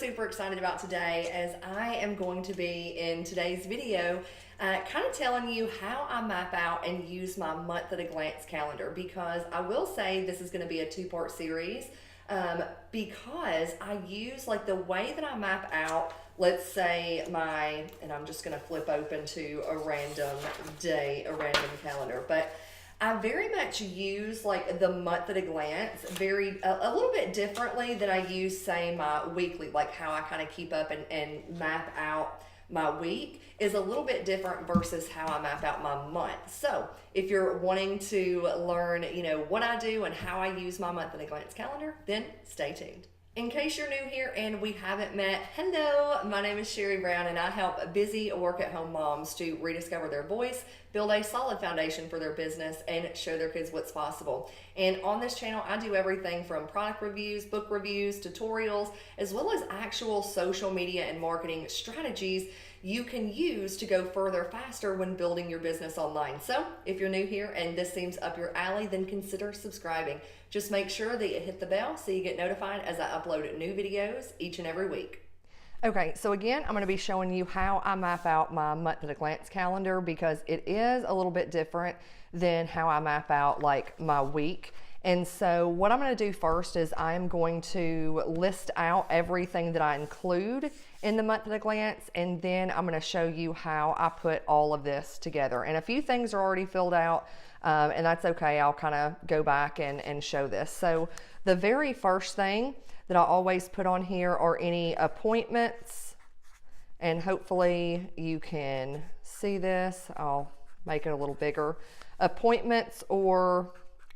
super excited about today, as I am going to be in today's video kind of telling you how I map out and use my month at a glance calendar, because I will say this is going to be a two-part series because I use like the way that I map out, let's say and I'm just going to flip open to a random day, a random calendar, but I very much use like the month at a glance a little bit differently than I use, say, my weekly, like how I kind of keep up and map out my week is a little bit different versus how I map out my month. So if you're wanting to learn, what I do and how I use my month at a glance calendar, then stay tuned. In case you're new here and we haven't met, hello, my name is Sherri Brown, and I help busy work-at-home moms to rediscover their voice, build a solid foundation for their business, and show their kids what's possible. And on this channel, I do everything from product reviews, book reviews, tutorials, as well as actual social media and marketing strategies you can use to go further faster when building your business online. So if you're new here and this seems up your alley, then consider subscribing. Just make sure that you hit the bell so you get notified as I upload new videos each and every week. Okay, so again, I'm going to be showing you how I map out my month at a glance calendar, because it is a little bit different than how I map out like my week. And so what I'm going to do first is I'm going to list out everything that I include in the month at a glance, and then I'm going to show you how I put all of this together. And a few things are already filled out, and that's okay. I'll kind of go back and show this. So the very first thing that I always put on here are any appointments, and hopefully you can see this. I'll make it a little bigger. Appointments or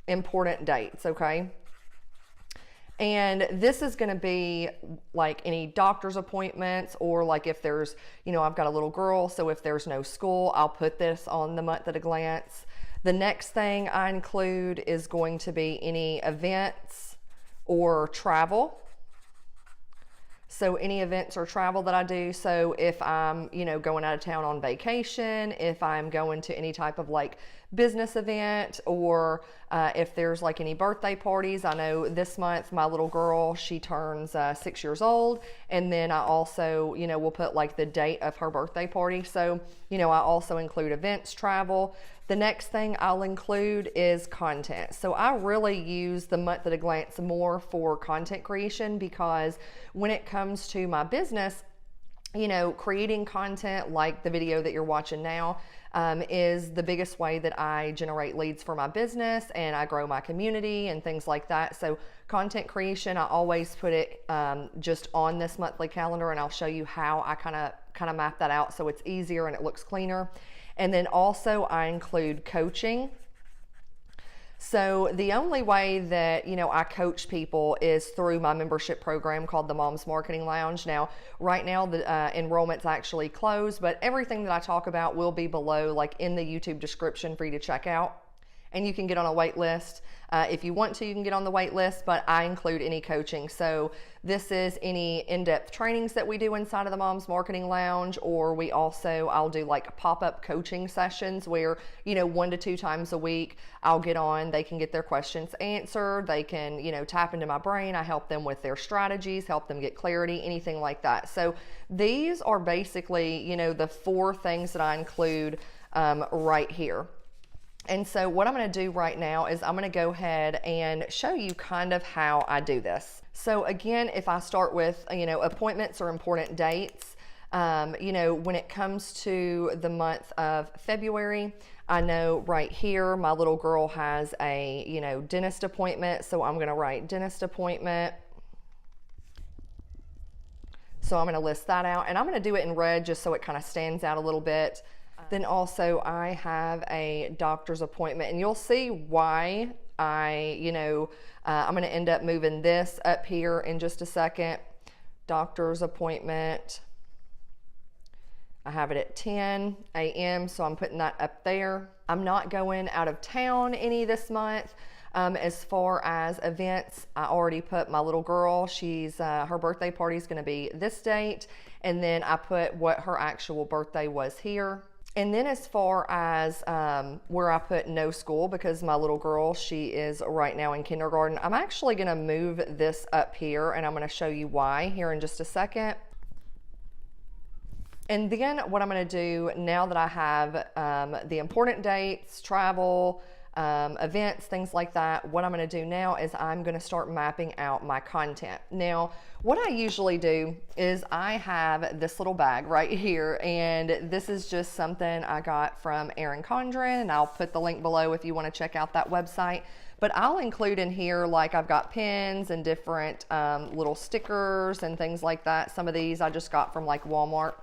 important dates, okay? And this is going to be like any doctor's appointments, or like if there's, I've got a little girl, so if there's no school, I'll put this on the month at a glance. The next thing I include is going to be any events or travel. So any events or travel that I do. So if I'm, going out of town on vacation, if I'm going to any type of like business event, or if there's like any birthday parties. I know this month my little girl, she turns 6 years old, and then I also, will put like the date of her birthday party. So, I also include events, travel. The next thing I'll include is content. So I really use the month at a glance more for content creation, because when it comes to my business, creating content like the video that you're watching now is the biggest way that I generate leads for my business, and I grow my community and things like that. So content creation, I always put it just on this monthly calendar, and I'll show you how I kind of map that out so it's easier and it looks cleaner. And then also I include coaching. So the only way that, I coach people is through my membership program called the Mom's Marketing Lounge. Now, right now the enrollment's actually closed, but everything that I talk about will be below, like in the YouTube description for you to check out. And you can get on a wait list. If you want to, you can get on the wait list, but I include any coaching. So this is any in-depth trainings that we do inside of the Mom's Marketing Lounge, or I'll do like pop-up coaching sessions where, 1 to 2 times a week, I'll get on, they can get their questions answered, they can, tap into my brain, I help them with their strategies, help them get clarity, anything like that. So these are basically, the 4 things that I include right here. And so what I'm going to do right now is I'm going to go ahead and show you kind of how I do this. So again, if I start with, appointments or important dates, when it comes to the month of February, I know right here, my little girl has a, dentist appointment. So I'm going to write dentist appointment. So I'm going to list that out, and I'm going to do it in red just so it kind of stands out a little bit. Then also I have a doctor's appointment, and you'll see why I'm going to end up moving this up here in just a second. Doctor's appointment. I have it at 10 a.m., so I'm putting that up there. I'm not going out of town any this month. As far as events, I already put my little girl, her birthday party is going to be this date, and then I put what her actual birthday was here. And then as far as where I put no school, because my little girl, she is right now in kindergarten, I'm actually gonna move this up here, and I'm gonna show you why here in just a second. And then what I'm gonna do now that I have the important dates, travel, events, things like that, what I'm gonna do now is I'm gonna start mapping out my content. Now, what I usually do is I have this little bag right here, and this is just something I got from Erin Condren, and I'll put the link below if you wanna check out that website. But I'll include in here, like I've got pins and different little stickers and things like that. Some of these I just got from like Walmart.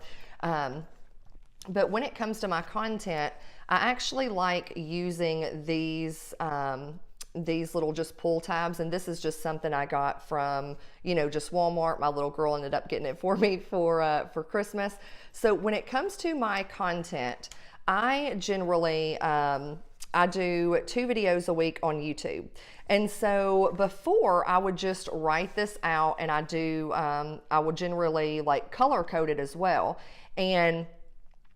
But when it comes to my content, I actually like using these little just pull tabs, and this is just something I got from, you know, just Walmart. My little girl ended up getting it for me for Christmas. So when it comes to my content, I generally I do 2 videos a week on YouTube. And so before, I would just write this out, and I would generally like color code it as well. And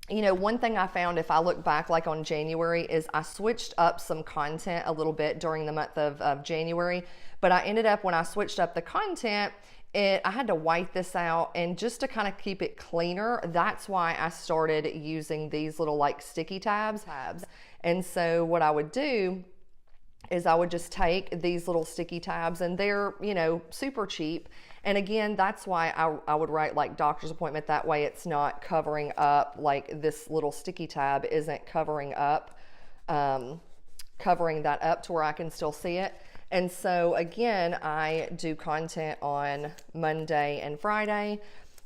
you know, one thing I found, if I look back like on January, is I switched up some content a little bit during the month of January, but I ended up, when I switched up the content, I had to white this out, and just to kind of keep it cleaner, that's why I started using these little like sticky tabs. And so what I would do is I would just take these little sticky tabs, and they're, you know, super cheap. And again, that's why I would write like doctor's appointment. That way it's not covering up, like this little sticky tab isn't covering up, covering that up to where I can still see it. And so again, I do content on Monday and Friday.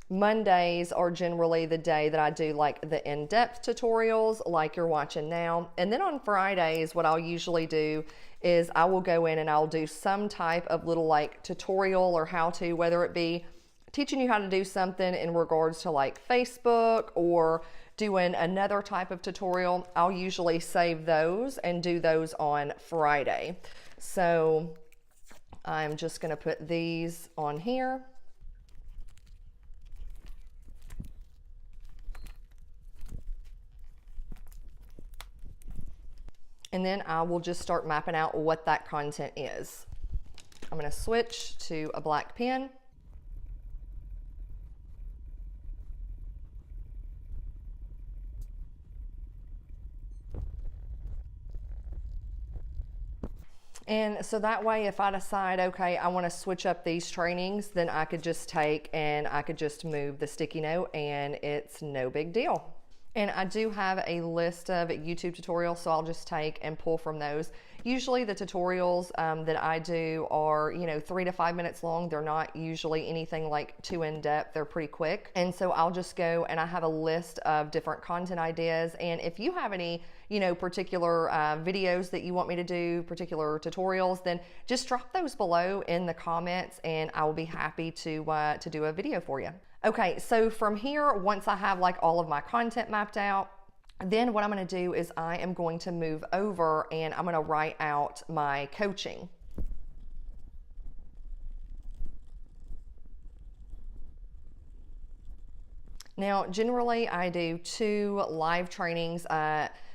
Mondays are generally the day that I do like the in-depth tutorials like you're watching now. And then on Fridays, what I'll usually do is I will go in and I'll do some type of little like tutorial or how to, whether it be teaching you how to do something in regards to like Facebook or doing another type of tutorial. I'll usually save those and do those on Friday. So I'm just gonna put these on here. And then I will just start mapping out what that content is. I'm gonna switch to a black pen. And so that way, if I decide, okay, I wanna switch up these trainings, then I could just take and I could just move the sticky note, and it's no big deal. And I do have a list of YouTube tutorials, so I'll just take and pull from those. Usually the tutorials that I do are, you know, 3 to 5 minutes long. They're not usually anything like too in-depth. They're pretty quick. And so I'll just go and I have a list of different content ideas. And if you have any, you know, particular videos that you want me to do, particular tutorials, then just drop those below in the comments, and I will be happy to do a video for you. Okay, so from here, once I have like all of my content mapped out, then what I'm gonna do is I am going to move over and I'm gonna write out my coaching. Now, generally I do 2 live trainings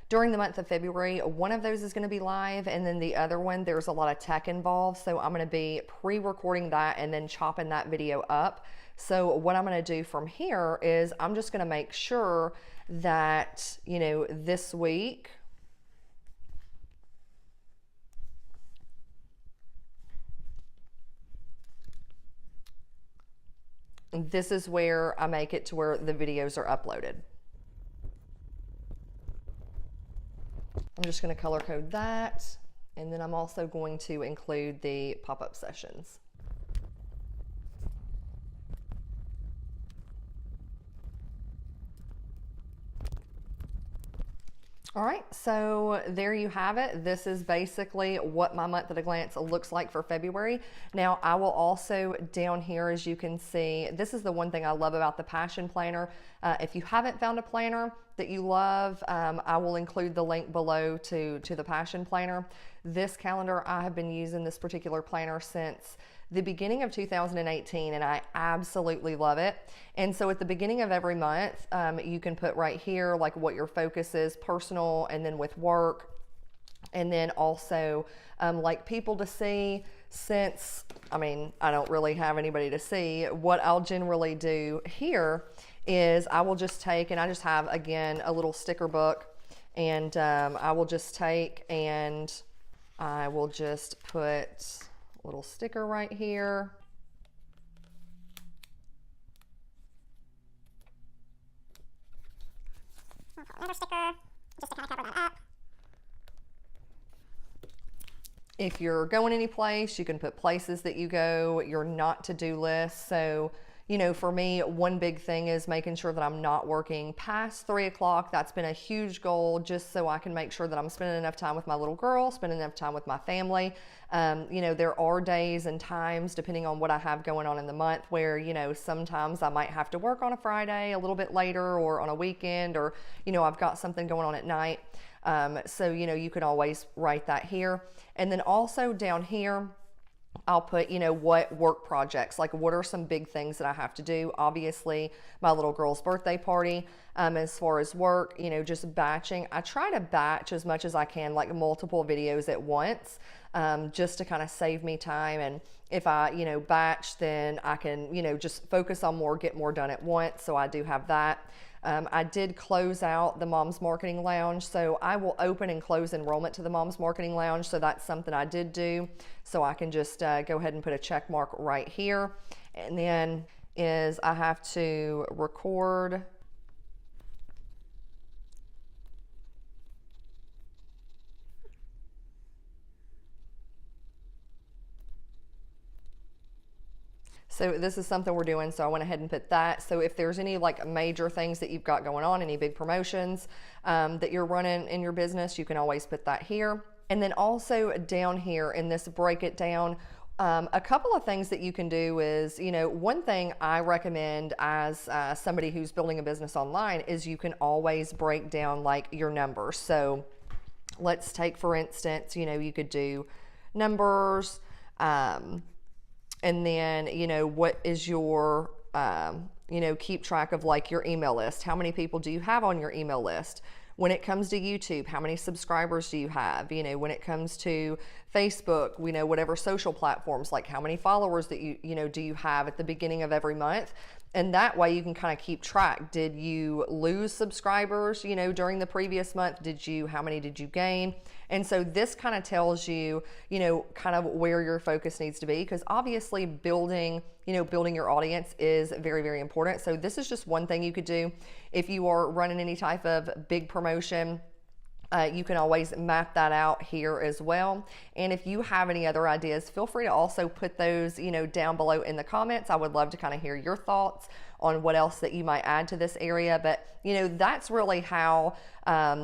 during the month of February. One of those is gonna be live, and then the other one, there's a lot of tech involved. So I'm gonna be pre-recording that and then chopping that video up. So what I'm gonna do from here is I'm just gonna make sure that, you know, this week, this is where I make it to where the videos are uploaded. I'm just gonna color code that, and then I'm also going to include the pop-up sessions. All right, so there you have it. This is basically what my month at a glance looks like for February. Now, I will also, down here, as you can see, this is the one thing I love about the Passion Planner. If you haven't found a planner that you love, I will include the link below to the Passion Planner. This calendar, I have been using this particular planner since the beginning of 2018, and I absolutely love it. And so at the beginning of every month, you can put right here like what your focus is, personal, and then with work, and then also like people to see. Since I don't really have anybody to see, what I'll generally do here is I will just take, and I just have again a little sticker book, and I will just take and I will just put a little sticker right here. Another sticker just to kind of cover that up. If you're going any place, you can put places that you go, your not to-do list. So, you know, for me, one big thing is making sure that I'm not working past 3 o'clock. That's been a huge goal, just so I can make sure that I'm spending enough time with my little girl, spending enough time with my family. You know, there are days and times, depending on what I have going on in the month, where, you know, sometimes I might have to work on a Friday a little bit later, or on a weekend, or, you know, I've got something going on at night. So, you know, you can always write that here. And then also down here, I'll put, you know, what work projects, like what are some big things that I have to do. Obviously, my little girl's birthday party. As far as work, you know, just batching. I try to batch as much as I can, like multiple videos at once, just to kind of save me time. And if I, you know, batch, then I can, you know, just focus on more, get more done at once. So I do have that. I did close out the Mom's Marketing Lounge, so I will open and close enrollment to the Mom's Marketing Lounge. So that's something I did do. So I can just go ahead and put a check mark right here. And then is I have to record. So this is something we're doing, so I went ahead and put that. So if there's any like major things that you've got going on, any big promotions that you're running in your business, you can always put that here. And then also down here in this break it down, a couple of things that you can do is, you know, one thing I recommend as somebody who's building a business online is you can always break down like your numbers. So let's take, for instance, you know, you could do numbers, and then, you know, what is your, you know, keep track of like your email list. How many people do you have on your email list? When it comes to YouTube, how many subscribers do you have? You know, when it comes to Facebook, you know, whatever social platforms, like how many followers that you know, do you have at the beginning of every month? And that way you can kind of keep track. Did you lose subscribers, you know, during the previous month? How many did you gain? And so this kind of tells you, you know, kind of where your focus needs to be, because obviously building your audience is very, very important. So this is just one thing you could do. If you are running any type of big promotion, you can always map that out here as well. And if you have any other ideas, feel free to also put those, you know, down below in the comments. I would love to kind of hear your thoughts on what else that you might add to this area. But, you know, that's really how,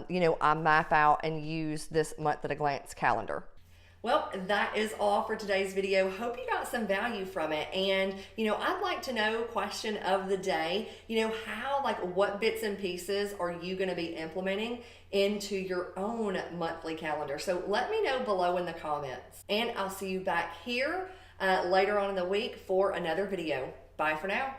you know, I map out and use this month at a glance calendar. Well, that is all for today's video. Hope you got some value from it. And, you know, I'd like to know, question of the day, you know, what bits and pieces are you going to be implementing into your own monthly calendar? So let me know below in the comments. And I'll see you back here later on in the week for another video. Bye for now.